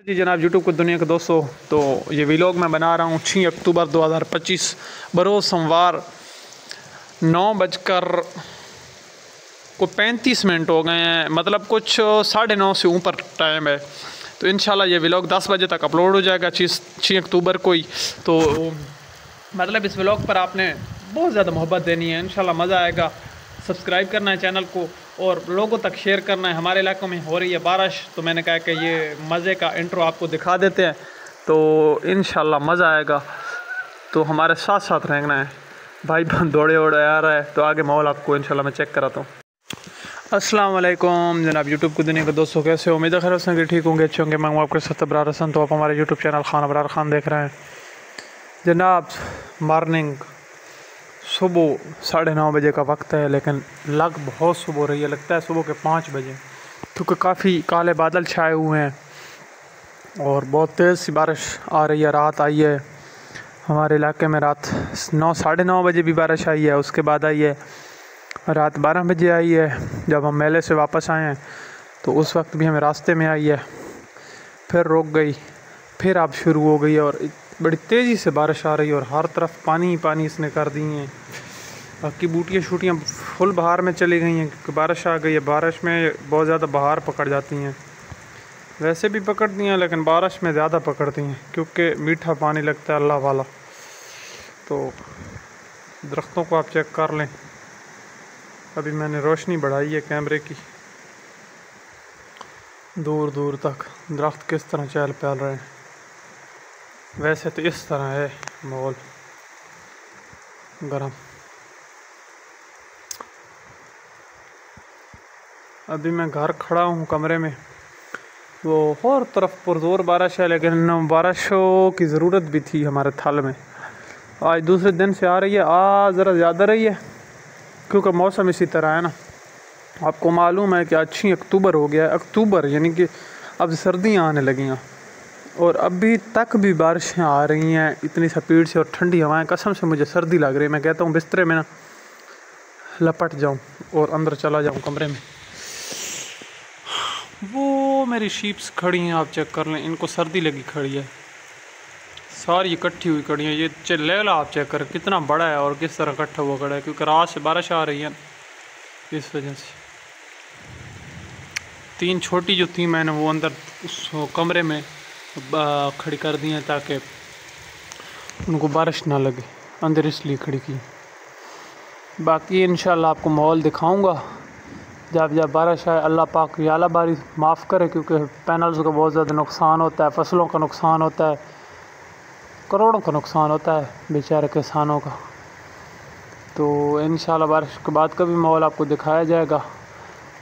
जी जनाब यूट्यूब को दुनिया के दोस्तों, तो ये व्लॉग मैं बना रहा हूँ 6 अक्टूबर 2025 बरोज़ सोमवार 9:35 हो गए हैं। मतलब कुछ 9:30 से ऊपर टाइम है। तो इंशाल्लाह ये व्लॉग 10 बजे तक अपलोड हो जाएगा 6 अक्टूबर को ही। तो मतलब इस व्लॉग पर आपने बहुत ज़्यादा मोहब्बत देनी है, इंशाल्लाह मज़ा आएगा। सब्सक्राइब करना है चैनल को और लोगों तक शेयर करना है। हमारे इलाकों में हो रही है बारिश, तो मैंने कहा कि ये मज़े का इंट्रो आपको दिखा देते हैं, तो इंशाल्लाह मज़ा आएगा। तो हमारे साथ साथ रहना है। भाई दौड़े आ रहा है, तो आगे माहौल आपको इंशाल्लाह मैं चेक कराता हूँ। अस्सलाम वालेकुम जनाब यूट्यूब को दुनिया के दोस्तों, कैसे हो? उम्मीद है खैर से ठीक होंगे, अच्छे होंगे। मैं हूँ आपके साथ अबरार हसन। तो आप हमारे यूट्यूब चैनल खान अबरार खान देख रहे हैं। जनाब मॉर्निंग सुबह 9:30 बजे का वक्त है, लेकिन लग बहुत सुबह रही है। लगता है सुबह के 5 बजे, क्योंकि काफ़ी काले बादल छाए हुए हैं और बहुत तेज़ सी बारिश आ रही है। रात आई है हमारे इलाके में, रात 9-9:30 बजे भी बारिश आई है। उसके बाद आई है रात 12 बजे आई है, जब हम मेले से वापस आए हैं। तो उस वक्त भी हमें रास्ते में आई है, फिर रुक गई, फिर अब शुरू हो गई और बड़ी तेज़ी से बारिश आ रही है और हर तरफ पानी ही पानी इसने कर दी हैं। बाकी बूटियाँ शूटियाँ फुल बहार में चली गई हैं, क्योंकि बारिश आ गई है। बारिश में बहुत ज़्यादा बहार पकड़ जाती हैं, वैसे भी पकड़ती हैं लेकिन बारिश में ज़्यादा पकड़ती हैं, क्योंकि मीठा पानी लगता है अल्लाह वाला। तो दरख्तों को आप चेक कर लें। अभी मैंने रोशनी बढ़ाई है कैमरे की, दूर दूर तक दरख्त किस तरह चहल पहल रहे हैं। वैसे तो इस तरह है माहौल गर्म। अभी मैं घर खड़ा हूँ कमरे में, वो हर तरफ पुरजोर बारिश है, लेकिन बारिशों की ज़रूरत भी थी हमारे थल में। आज दूसरे दिन से आ रही है, आज ज़रा ज़्यादा रही है, क्योंकि मौसम इसी तरह है ना। आपको मालूम है कि आज 6 अक्टूबर हो गया है। अक्टूबर यानी कि अब सर्दियाँ आने लगी हैं और अभी तक भी बारिशें आ रही हैं इतनी स्पीड से और ठंडी हवाएं। कसम से मुझे सर्दी लग रही है। मैं कहता हूँ बिस्तरे में ना लपट जाऊँ और अंदर चला जाऊँ कमरे में। वो मेरी शीप्स खड़ी हैं, आप चेक कर लें, इनको सर्दी लगी खड़ी है, सारी इकट्ठी हुई खड़ी हैं। ये लेवल आप चेक करें कितना बड़ा है और किस तरह इकट्ठा हुआ खड़ा है, क्योंकि रात से बारिश आ रही है इस वजह से। 3 छोटी जो थी मैंने वो अंदर उस कमरे में खड़ी कर दी हैं, ताकि उनको बारिश ना लगे, अंदर इसलिए खड़ी की। बाकी इंशाल्लाह आपको माहौल दिखाऊंगा जब जब बारिश आए। अल्लाह पाक याला बारी माफ़ करे, क्योंकि पैनल्स का बहुत ज़्यादा नुकसान होता है, फसलों का नुकसान होता है, करोड़ों का नुकसान होता है बेचारे किसानों का। तो इंशाल्लाह बारिश के बाद का भी माहौल आपको दिखाया जाएगा।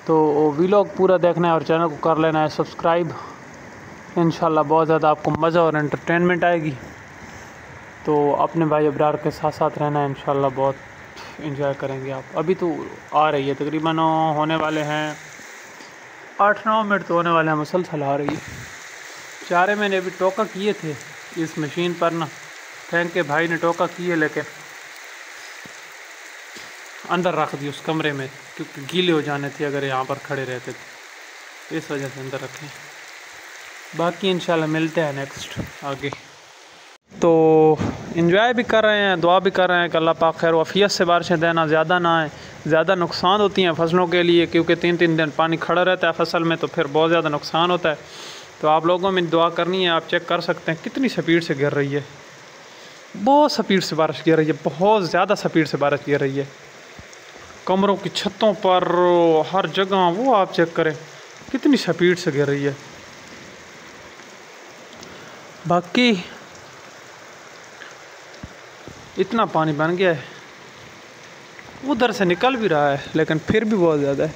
तो व्लॉग पूरा देखना है और चैनल को कर लेना है सब्सक्राइब। इंशाल्लाह बहुत ज़्यादा आपको मज़ा और एंटरटेनमेंट आएगी। तो अपने भाई अबरार के साथ साथ रहना है, इंशाल्लाह बहुत एंजॉय करेंगे आप। अभी तो आ रही है, तकरीबन होने वाले हैं 8-9 मिनट तो होने वाले हैं, मुसलसल आ रही है। चारे मैंने अभी टोका किए थे इस मशीन पर ना, थैंक के भाई ने टोका किए, लेकिन अंदर रख दी उस कमरे में, क्योंकि गीले हो जाने थे अगर यहाँ पर खड़े रहते थे, इस वजह से अंदर रखें। बाकी इंशाल्लाह मिलते हैं नेक्स्ट आगे। तो एंजॉय भी कर रहे हैं, दुआ भी कर रहे हैं कि अल्लाह पाक खैर वफ़ियत से बारिशें देना, ज़्यादा ना आए। ज़्यादा नुकसान होती हैं फसलों के लिए, क्योंकि 3-3 दिन पानी खड़ा रहता है फसल में, तो फिर बहुत ज़्यादा नुकसान होता है। तो आप लोगों में दुआ करनी है। आप चेक कर सकते हैं कितनी स्पीड से गिर रही है, बहुत स्पीड से बारिश गिर रही है, बहुत ज़्यादा स्पीड से बारिश गिर रही है। कमरों की छतों पर, हर जगह, वो आप चेक करें कितनी स्पीड से गिर रही है। बाकी इतना पानी बन गया है, उधर से निकल भी रहा है, लेकिन फिर भी बहुत ज़्यादा है।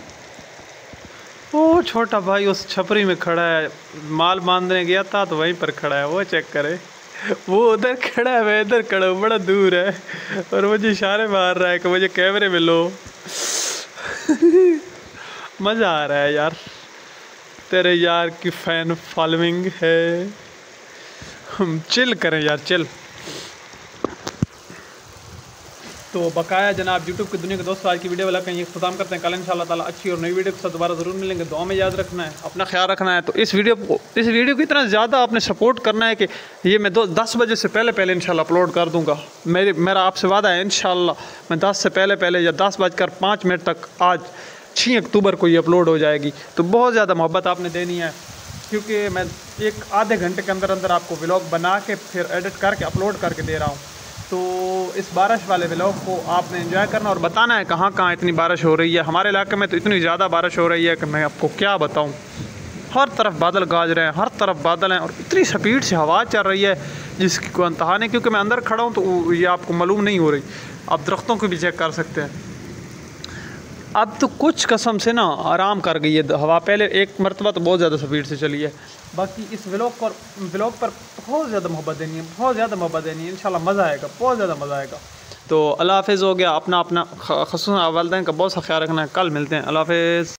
वो छोटा भाई उस छपरी में खड़ा है, माल बांधने गया था तो वहीं पर खड़ा है, वो चेक करे। वो उधर खड़ा है, मैं इधर खड़ा हूँ, बड़ा दूर है, और मुझे इशारे मार रहा है कि मुझे कैमरे में लो। मज़ा आ रहा है यार, तेरे यार की फ़ैन फॉलोइंग है। हम चिल करें यार, चिल। तो बकाया जनाब यूट्यूब की दुनिया के दोस्तों, आज की वीडियो वाला कहीं ख़त्म करते हैं। कल इंशाल्लाह ताला अच्छी और नई वीडियो के साथ दोबारा ज़रूर मिलेंगे। दुआ में याद रखना है, अपना ख्याल रखना है। तो इस वीडियो को इतना ज़्यादा आपने सपोर्ट करना है कि ये मैं 10 बजे से पहले इंशाल्लाह अपलोड कर दूँगा। मेरा आपसे वादा है इंशाल्लाह मैं 10 से पहले या 10:05 तक आज 6 अक्टूबर को ये अपलोड हो जाएगी। तो बहुत ज़्यादा मोहब्बत आपने देनी है, क्योंकि मैं एक आधे घंटे के अंदर आपको व्लॉग बना के फिर एडिट करके अपलोड करके दे रहा हूँ। तो इस बारिश वाले व्लॉग को आपने एंजॉय करना और बताना है कहाँ कहाँ इतनी बारिश हो रही है। हमारे इलाके में तो इतनी ज़्यादा बारिश हो रही है कि मैं आपको क्या बताऊँ। हर तरफ बादल गाज रहे हैं, हर तरफ बादल हैं और इतनी स्पीड से हवा चल रही है जिसकी कोई इंतहा नहीं। क्योंकि मैं अंदर खड़ा हूँ तो ये आपको मालूम नहीं हो रही। आप दरख्तों को भी चेक कर सकते हैं। अब तो कुछ कसम से ना आराम कर गई है हवा। पहले एक मरतबा तो बहुत ज़्यादा स्पीड से चली है। बाकी इस व्लॉग पर बहुत ज़्यादा मोहब्बत देनी है, बहुत ज़्यादा मोहब्बत देनी है। इंशाल्लाह मज़ा आएगा, बहुत ज़्यादा मज़ा आएगा। तो अल्लाह हाफ़िज़ हो गया। अपना खसूस वालिदैन का बहुत सा ख्याल रखना है। कल मिलते हैं। अल्लाह हाफ़िज़।